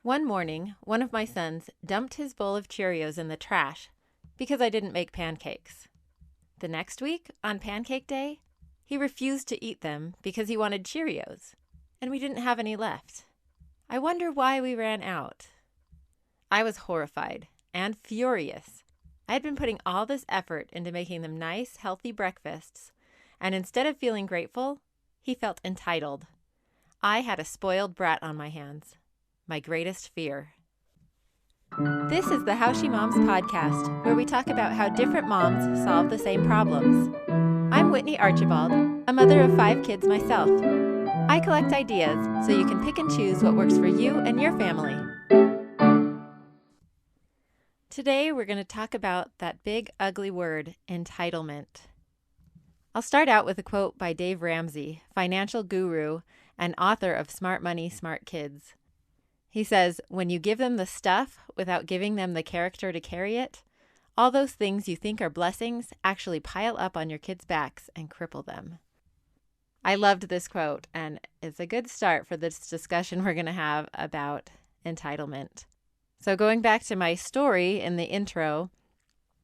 One morning, one of my sons dumped his bowl of Cheerios in the trash because I didn't make pancakes. The next week, on Pancake Day, he refused to eat them because he wanted Cheerios, and we didn't have any left. I wonder why we ran out. I was horrified and furious. I had been putting all this effort into making them nice, healthy breakfasts, and instead of feeling grateful, he felt entitled. I had a spoiled brat on my hands. My greatest fear. This is the How She Moms podcast, where we talk about how different moms solve the same problems. I'm Whitney Archibald, a mother of 5 kids myself. I collect ideas so you can pick and choose what works for you and your family. Today, we're going to talk about that big, ugly word, entitlement. I'll start out with a quote by Dave Ramsey, financial guru and author of Smart Money, Smart Kids. He says, when you give them the stuff without giving them the character to carry it, all those things you think are blessings actually pile up on your kids' backs and cripple them. I loved this quote, and it's a good start for this discussion we're going to have about entitlement. So going back to my story in the intro,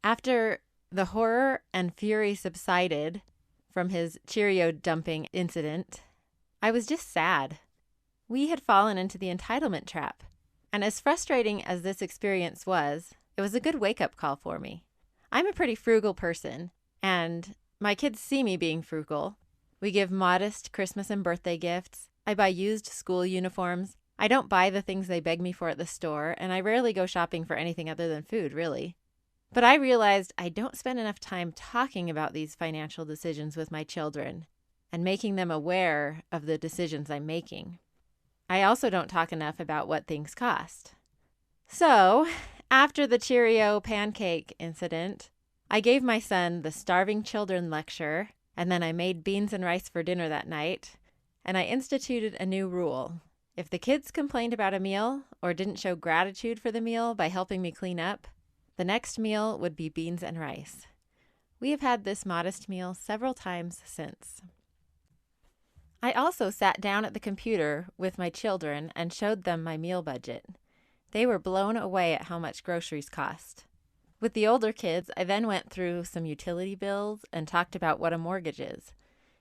after the horror and fury subsided from his Cheerio dumping incident, I was just sad. We had fallen into the entitlement trap. And as frustrating as this experience was, it was a good wake-up call for me. I'm a pretty frugal person, and my kids see me being frugal. We give modest Christmas and birthday gifts. I buy used school uniforms. I don't buy the things they beg me for at the store, and I rarely go shopping for anything other than food, really. But I realized I don't spend enough time talking about these financial decisions with my children and making them aware of the decisions I'm making. I also don't talk enough about what things cost. So, after the Cheerio pancake incident, I gave my son the starving children lecture, and then I made beans and rice for dinner that night, and I instituted a new rule. If the kids complained about a meal or didn't show gratitude for the meal by helping me clean up, the next meal would be beans and rice. We have had this modest meal several times since. I also sat down at the computer with my children and showed them my meal budget. They were blown away at how much groceries cost. With the older kids, I then went through some utility bills and talked about what a mortgage is.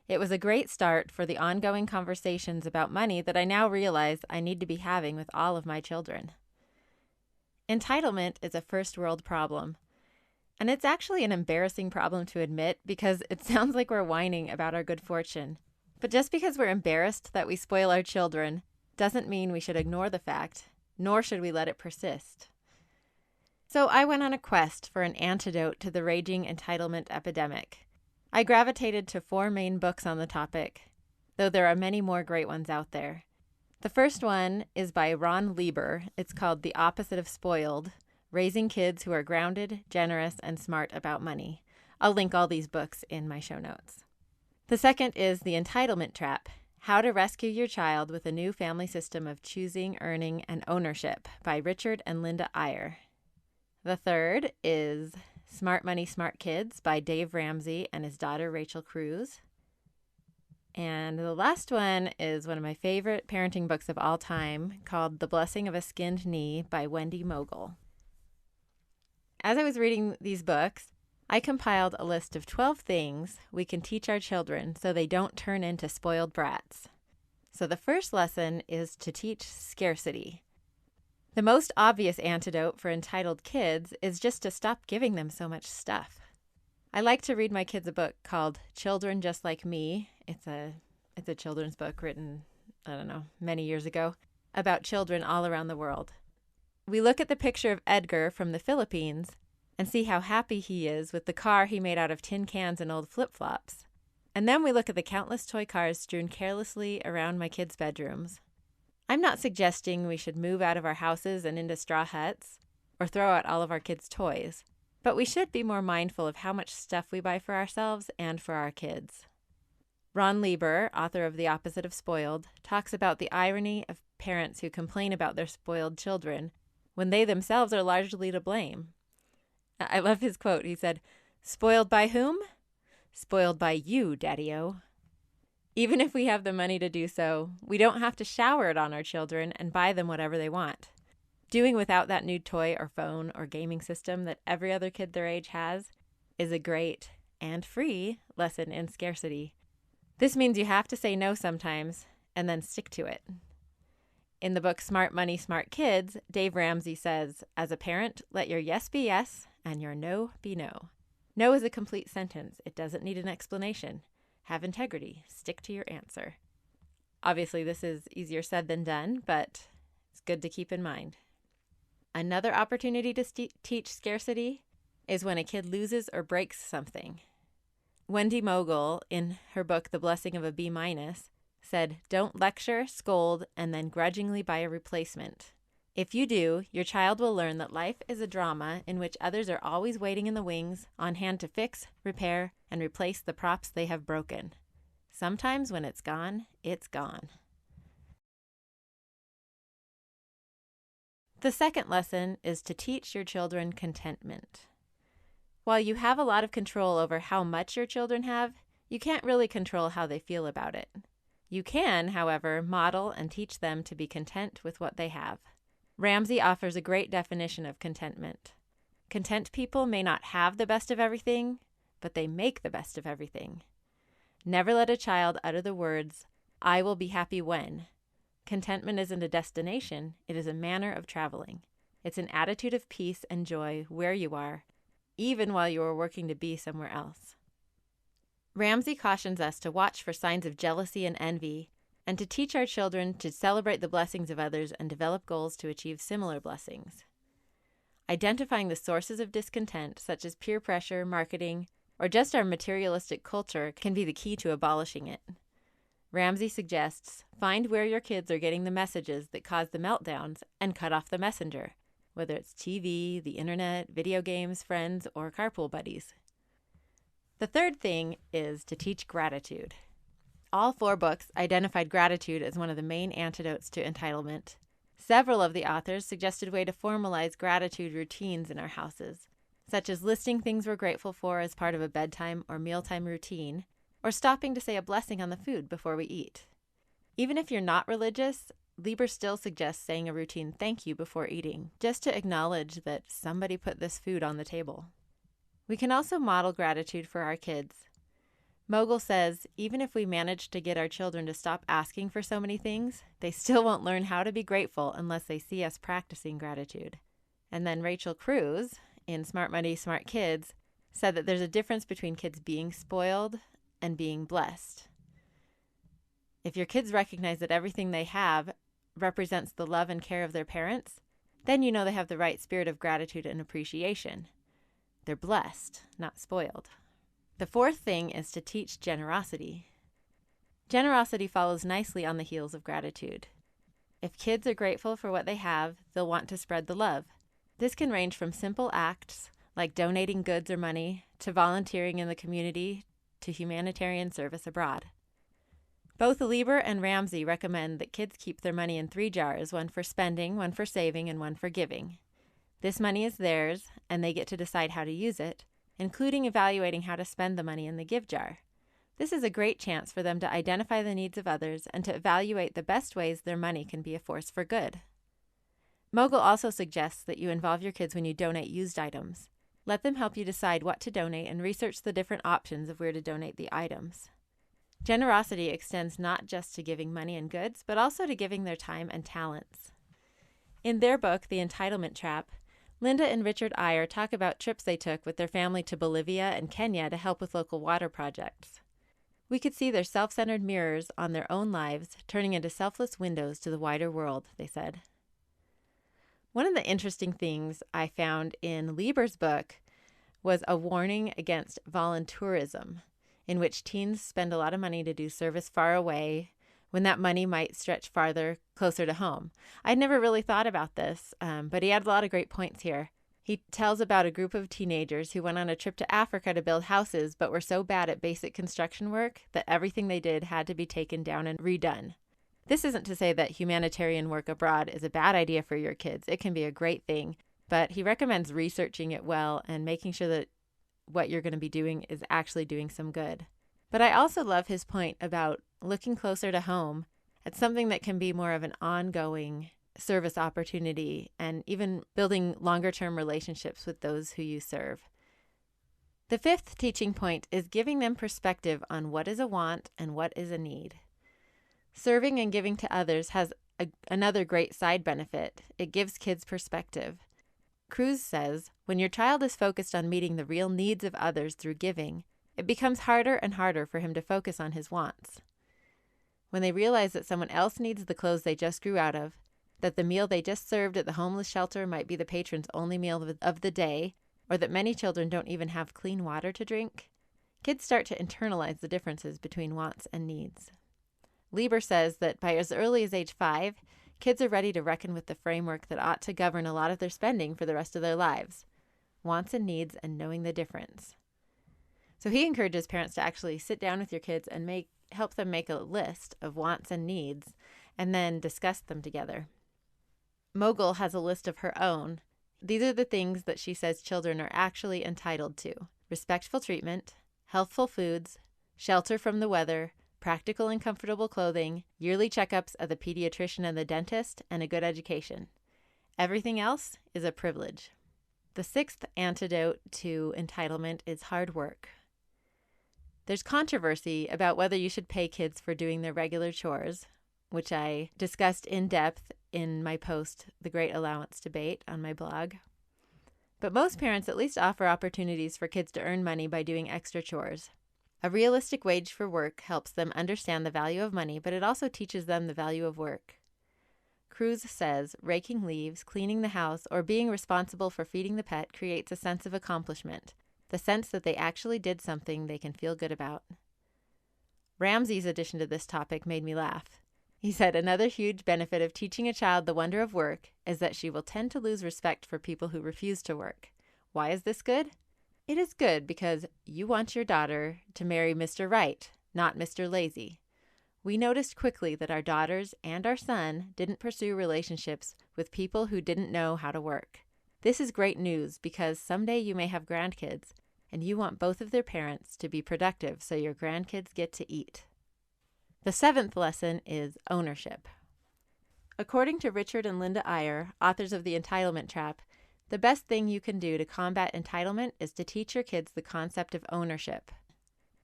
It was a great start for the ongoing conversations about money that I now realize I need to be having with all of my children. Entitlement is a first world problem. And it's actually an embarrassing problem to admit because it sounds like we're whining about our good fortune. But just because we're embarrassed that we spoil our children doesn't mean we should ignore the fact, nor should we let it persist. So I went on a quest for an antidote to the raging entitlement epidemic. I gravitated to 4 main books on the topic, though there are many more great ones out there. The first one is by Lieber. It's called The Opposite of Spoiled, Raising Kids Who Are Grounded, Generous, and Smart About Money. I'll link all these books in my show notes. The second is The Entitlement Trap, How to Rescue Your Child with a New Family System of Choosing, Earning, and Ownership by Richard and Linda Eyre. The third is Smart Money, Smart Kids by Dave Ramsey and his daughter Rachel Cruze. And the last one is one of my favorite parenting books of all time called The Blessing of a Skinned Knee by Wendy Mogel. As I was reading these books, I compiled a list of 12 things we can teach our children so they don't turn into spoiled brats. So the first lesson is to teach scarcity. The most obvious antidote for entitled kids is just to stop giving them so much stuff. I like to read my kids a book called Children Just Like Me. It's a children's book written, many years ago, about children all around the world. We look at the picture of Edgar from the Philippines and see how happy he is with the car he made out of tin cans and old flip-flops. And then we look at the countless toy cars strewn carelessly around my kids' bedrooms. I'm not suggesting we should move out of our houses and into straw huts or throw out all of our kids' toys, but we should be more mindful of how much stuff we buy for ourselves and for our kids. Lieber, author of The Opposite of Spoiled, talks about the irony of parents who complain about their spoiled children when they themselves are largely to blame. I love his quote. He said, "Spoiled by whom? Spoiled by you, Daddy-O." Even if we have the money to do so, we don't have to shower it on our children and buy them whatever they want. Doing without that new toy or phone or gaming system that every other kid their age has is a great and free lesson in scarcity. This means you have to say no sometimes and then stick to it. In the book Smart Money, Smart Kids, Dave Ramsey says, as a parent, let your yes be yes and your no be no. No is a complete sentence. It doesn't need an explanation. Have integrity. Stick to your answer. Obviously, this is easier said than done, but it's good to keep in mind. Another opportunity to teach scarcity is when a kid loses or breaks something. Wendy Mogel, in her book The Blessing of a B-, said, don't lecture, scold, and then grudgingly buy a replacement. If you do, your child will learn that life is a drama in which others are always waiting in the wings, on hand to fix, repair, and replace the props they have broken. Sometimes when it's gone, it's gone. The second lesson is to teach your children contentment. While you have a lot of control over how much your children have, you can't really control how they feel about it. You can, however, model and teach them to be content with what they have. Ramsey offers a great definition of contentment. Content people may not have the best of everything, but they make the best of everything. Never let a child utter the words, I will be happy when. Contentment isn't a destination, it is a manner of traveling. It's an attitude of peace and joy where you are, even while you are working to be somewhere else. Ramsey cautions us to watch for signs of jealousy and envy, and to teach our children to celebrate the blessings of others and develop goals to achieve similar blessings. Identifying the sources of discontent, such as peer pressure, marketing, or just our materialistic culture, can be the key to abolishing it. Ramsey suggests, find where your kids are getting the messages that cause the meltdowns and cut off the messenger, whether it's TV, the internet, video games, friends, or carpool buddies. The third thing is to teach gratitude. All 4 books identified gratitude as one of the main antidotes to entitlement. Several of the authors suggested ways to formalize gratitude routines in our houses, such as listing things we're grateful for as part of a bedtime or mealtime routine, or stopping to say a blessing on the food before we eat. Even if you're not religious, Lieber still suggests saying a routine thank you before eating, just to acknowledge that somebody put this food on the table. We can also model gratitude for our kids. Mogel says, even if we manage to get our children to stop asking for so many things, they still won't learn how to be grateful unless they see us practicing gratitude. And then Rachel Cruze, in Smart Money, Smart Kids, said that there's a difference between kids being spoiled and being blessed. If your kids recognize that everything they have represents the love and care of their parents, then you know they have the right spirit of gratitude and appreciation. They're blessed, not spoiled. The fourth thing is to teach generosity. Generosity follows nicely on the heels of gratitude. If kids are grateful for what they have, they'll want to spread the love. This can range from simple acts like donating goods or money to volunteering in the community to humanitarian service abroad. Both Lieber and Ramsey recommend that kids keep their money in 3 jars, one for spending, one for saving, and one for giving. This money is theirs, and they get to decide how to use it, including evaluating how to spend the money in the give jar. This is a great chance for them to identify the needs of others and to evaluate the best ways their money can be a force for good. Mogel also suggests that you involve your kids when you donate used items. Let them help you decide what to donate and research the different options of where to donate the items. Generosity extends not just to giving money and goods, but also to giving their time and talents. In their book, The Entitlement Trap, Linda and Richard Eyre talk about trips they took with their family to Bolivia and Kenya to help with local water projects. We could see their self-centered mirrors on their own lives turning into selfless windows to the wider world, they said. One of the interesting things I found in Lieber's book was a warning against voluntourism, in which teens spend a lot of money to do service far away when that money might stretch farther, closer to home. I'd never really thought about this, but he had a lot of great points here. He tells about a group of teenagers who went on a trip to Africa to build houses, but were so bad at basic construction work that everything they did had to be taken down and redone. This isn't to say that humanitarian work abroad is a bad idea for your kids. It can be a great thing, but he recommends researching it well and making sure that what you're going to be doing is actually doing some good. But I also love his point about looking closer to home at something that can be more of an ongoing service opportunity, and even building longer-term relationships with those who you serve. The fifth teaching point is giving them perspective on what is a want and what is a need. Serving and giving to others has another great side benefit. It gives kids perspective. Cruze says, when your child is focused on meeting the real needs of others through giving, it becomes harder and harder for him to focus on his wants. When they realize that someone else needs the clothes they just grew out of, that the meal they just served at the homeless shelter might be the patron's only meal of the day, or that many children don't even have clean water to drink, kids start to internalize the differences between wants and needs. Lieber says that by as early as age 5, kids are ready to reckon with the framework that ought to govern a lot of their spending for the rest of their lives: wants and needs and knowing the difference. So he encourages parents to actually sit down with your kids and help them make a list of wants and needs and then discuss them together. Mogel has a list of her own. These are the things that she says children are actually entitled to: respectful treatment, healthful foods, shelter from the weather, practical and comfortable clothing, yearly checkups at the pediatrician and the dentist, and a good education. Everything else is a privilege. The sixth antidote to entitlement is hard work. There's controversy about whether you should pay kids for doing their regular chores, which I discussed in depth in my post, The Great Allowance Debate, on my blog. But most parents at least offer opportunities for kids to earn money by doing extra chores. A realistic wage for work helps them understand the value of money, but it also teaches them the value of work. Cruze says raking leaves, cleaning the house, or being responsible for feeding the pet creates a sense of accomplishment, the sense that they actually did something they can feel good about. Ramsey's addition to this topic made me laugh. He said another huge benefit of teaching a child the wonder of work is that she will tend to lose respect for people who refuse to work. Why is this good? It is good because you want your daughter to marry Mr. Right, not Mr. Lazy. We noticed quickly that our daughters and our son didn't pursue relationships with people who didn't know how to work. This is great news because someday you may have grandkids, and you want both of their parents to be productive so your grandkids get to eat. The seventh lesson is ownership. According to Richard and Linda Eyre, authors of The Entitlement Trap, the best thing you can do to combat entitlement is to teach your kids the concept of ownership.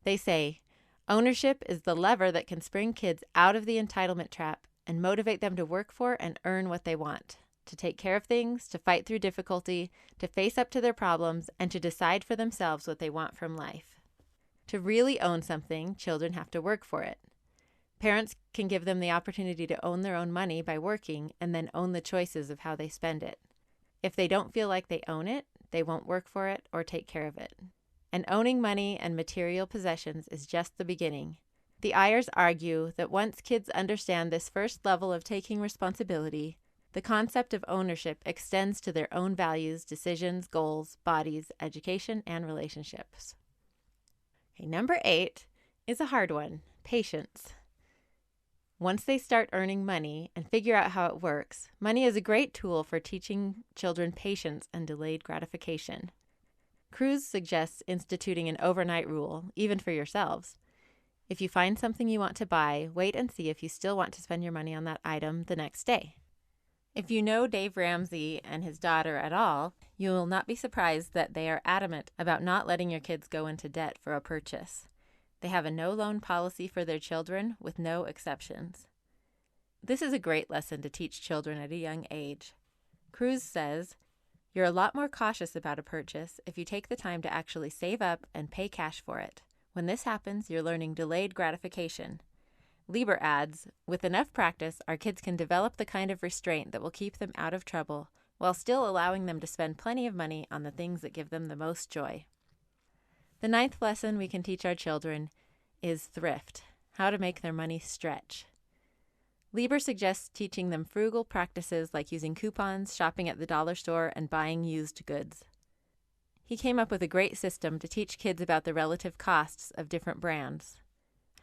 They say, ownership is the lever that can spring kids out of the entitlement trap and motivate them to work for and earn what they want, to take care of things, to fight through difficulty, to face up to their problems, and to decide for themselves what they want from life. To really own something, children have to work for it. Parents can give them the opportunity to own their own money by working and then own the choices of how they spend it. If they don't feel like they own it, they won't work for it or take care of it. And owning money and material possessions is just the beginning. The Eyres argue that once kids understand this first level of taking responsibility, the concept of ownership extends to their own values, decisions, goals, bodies, education, and relationships. Okay, number 8 is a hard one: patience. Once they start earning money and figure out how it works, money is a great tool for teaching children patience and delayed gratification. Cruze suggests instituting an overnight rule, even for yourselves. If you find something you want to buy, wait and see if you still want to spend your money on that item the next day. If you know Dave Ramsey and his daughter at all, you will not be surprised that they are adamant about not letting your kids go into debt for a purchase. They have a no-loan policy for their children with no exceptions. This is a great lesson to teach children at a young age. Cruze says, you're a lot more cautious about a purchase if you take the time to actually save up and pay cash for it. When this happens, you're learning delayed gratification. Lieber adds, with enough practice, our kids can develop the kind of restraint that will keep them out of trouble, while still allowing them to spend plenty of money on the things that give them the most joy. The 9th lesson we can teach our children is thrift, how to make their money stretch. Lieber suggests teaching them frugal practices like using coupons, shopping at the dollar store, and buying used goods. He came up with a great system to teach kids about the relative costs of different brands.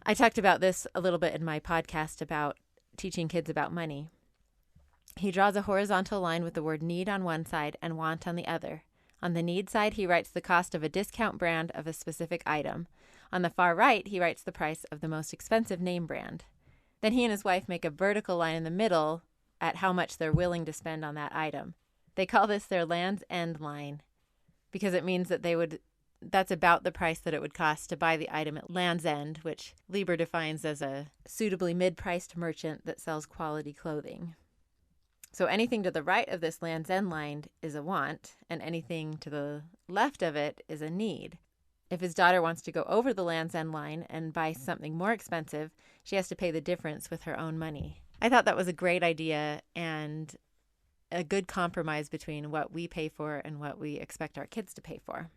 I talked about this a little bit in my podcast about teaching kids about money. He draws a horizontal line with the word need on one side and want on the other. On the need side, he writes the cost of a discount brand of a specific item. On the far right, he writes the price of the most expensive name brand. Then he and his wife make a vertical line in the middle at how much they're willing to spend on that item. They call this their Land's End line because it means that that's about the price that it would cost to buy the item at Land's End, which Lieber defines as a suitably mid-priced merchant that sells quality clothing. So anything to the right of this Land's End line is a want, and anything to the left of it is a need. If his daughter wants to go over the Land's End line and buy something more expensive, she has to pay the difference with her own money. I thought that was a great idea and a good compromise between what we pay for and what we expect our kids to pay for.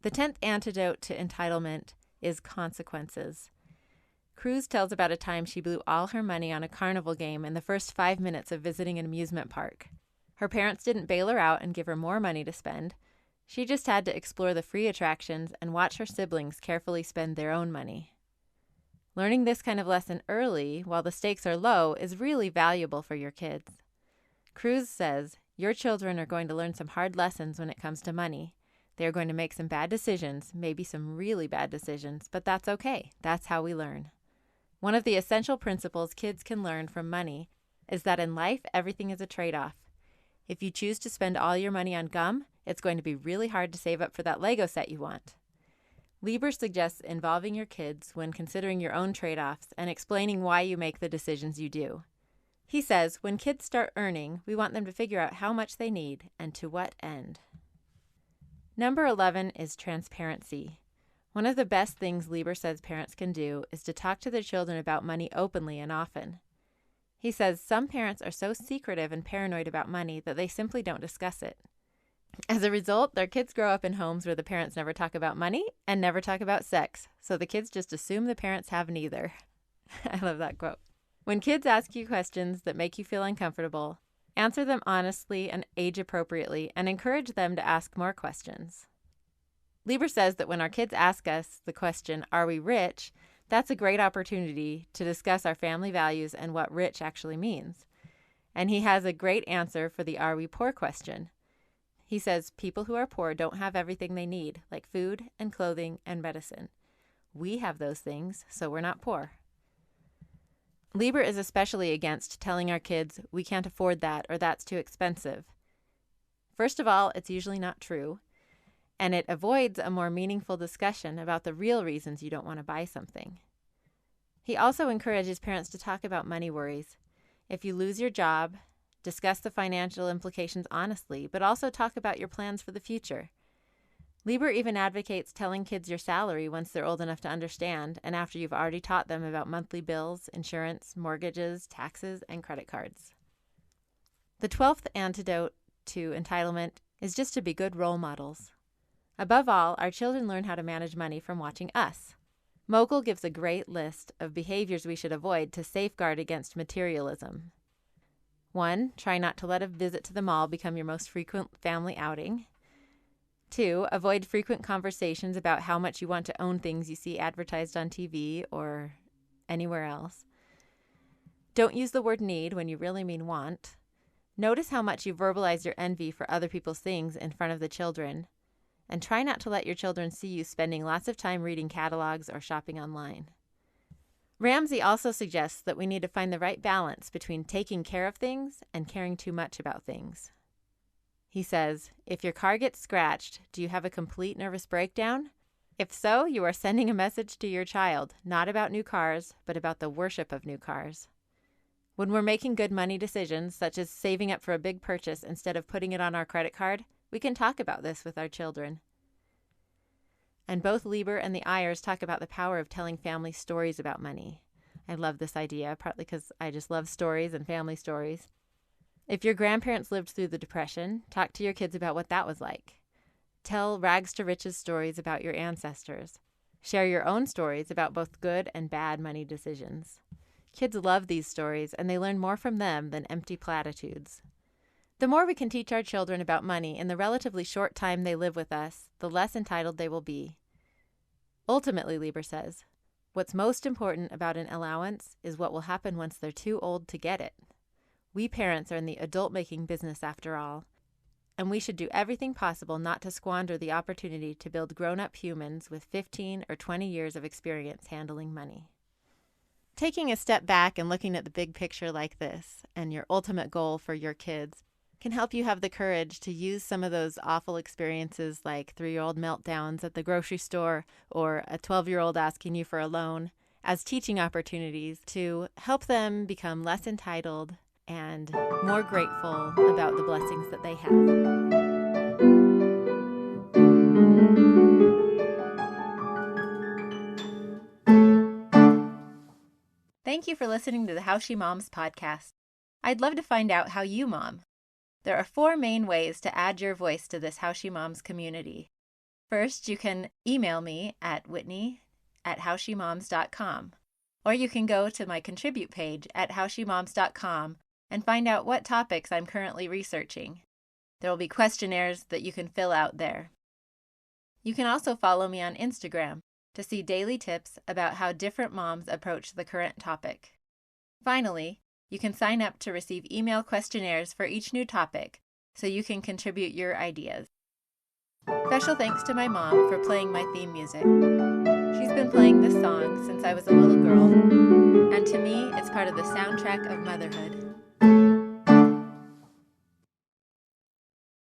The 10th antidote to entitlement is consequences. Cruze tells about a time she blew all her money on a carnival game in the first 5 minutes of visiting an amusement park. Her parents didn't bail her out and give her more money to spend. She just had to explore the free attractions and watch her siblings carefully spend their own money. Learning this kind of lesson early, while the stakes are low, is really valuable for your kids. Cruze says, your children are going to learn some hard lessons when it comes to money. They are going to make some bad decisions, maybe some really bad decisions, but that's okay. That's how we learn. One of the essential principles kids can learn from money is that in life, everything is a trade-off. If you choose to spend all your money on gum, it's going to be really hard to save up for that Lego set you want. Lieber suggests involving your kids when considering your own trade-offs and explaining why you make the decisions you do. He says, when kids start earning, we want them to figure out how much they need and to what end. Number 11 is transparency. One of the best things Lieber says parents can do is to talk to their children about money openly and often. He says some parents are so secretive and paranoid about money that they simply don't discuss it. As a result, their kids grow up in homes where the parents never talk about money and never talk about sex, so the kids just assume the parents have neither. I love that quote. When kids ask you questions that make you feel uncomfortable, answer them honestly and age appropriately and encourage them to ask more questions. Lieber says that when our kids ask us the question, are we rich? That's a great opportunity to discuss our family values and what rich actually means. And he has a great answer for the are we poor question. He says people who are poor don't have everything they need, like food and clothing and medicine. We have those things, so we're not poor. Lieber is especially against telling our kids we can't afford that or that's too expensive. First of all, it's usually not true, and it avoids a more meaningful discussion about the real reasons you don't want to buy something. He also encourages parents to talk about money worries. If you lose your job, discuss the financial implications honestly, but also talk about your plans for the future. Lieber even advocates telling kids your salary once they're old enough to understand and after you've already taught them about monthly bills, insurance, mortgages, taxes, and credit cards. The 12th antidote to entitlement is just to be good role models. Above all, our children learn how to manage money from watching us. Mogel gives a great list of behaviors we should avoid to safeguard against materialism. 1. Try not to let a visit to the mall become your most frequent family outing. 2. Avoid frequent conversations about how much you want to own things you see advertised on TV or anywhere else. Don't use the word need when you really mean want. Notice how much you verbalize your envy for other people's things in front of the children. And try not to let your children see you spending lots of time reading catalogs or shopping online. Ramsey also suggests that we need to find the right balance between taking care of things and caring too much about things. He says, if your car gets scratched, do you have a complete nervous breakdown? If so, you are sending a message to your child, not about new cars, but about the worship of new cars. When we're making good money decisions, such as saving up for a big purchase instead of putting it on our credit card, we can talk about this with our children. And both Lieber and the Eyres talk about the power of telling family stories about money. I love this idea, partly because I just love stories and family stories. If your grandparents lived through the Depression, talk to your kids about what that was like. Tell rags to riches stories about your ancestors. Share your own stories about both good and bad money decisions. Kids love these stories, and they learn more from them than empty platitudes. The more we can teach our children about money in the relatively short time they live with us, the less entitled they will be. Ultimately, Lieber says, what's most important about an allowance is what will happen once they're too old to get it. We parents are in the adult-making business after all, and we should do everything possible not to squander the opportunity to build grown-up humans with 15 or 20 years of experience handling money. Taking a step back and looking at the big picture like this and your ultimate goal for your kids can help you have the courage to use some of those awful experiences like 3-year-old meltdowns at the grocery store or a 12-year-old asking you for a loan as teaching opportunities to help them become less entitled and more grateful about the blessings that they have. Thank you for listening to the How She Moms podcast. I'd love to find out how you mom. There are 4 main ways to add your voice to this How She Moms community. First, you can email me at whitney@howshemoms.com, or you can go to my contribute page at howshemoms.com and find out what topics I'm currently researching. There will be questionnaires that you can fill out there. You can also follow me on Instagram to see daily tips about how different moms approach the current topic. Finally, you can sign up to receive email questionnaires for each new topic so you can contribute your ideas. Special thanks to my mom for playing my theme music. She's been playing this song since I was a little girl, and to me, it's part of the soundtrack of motherhood.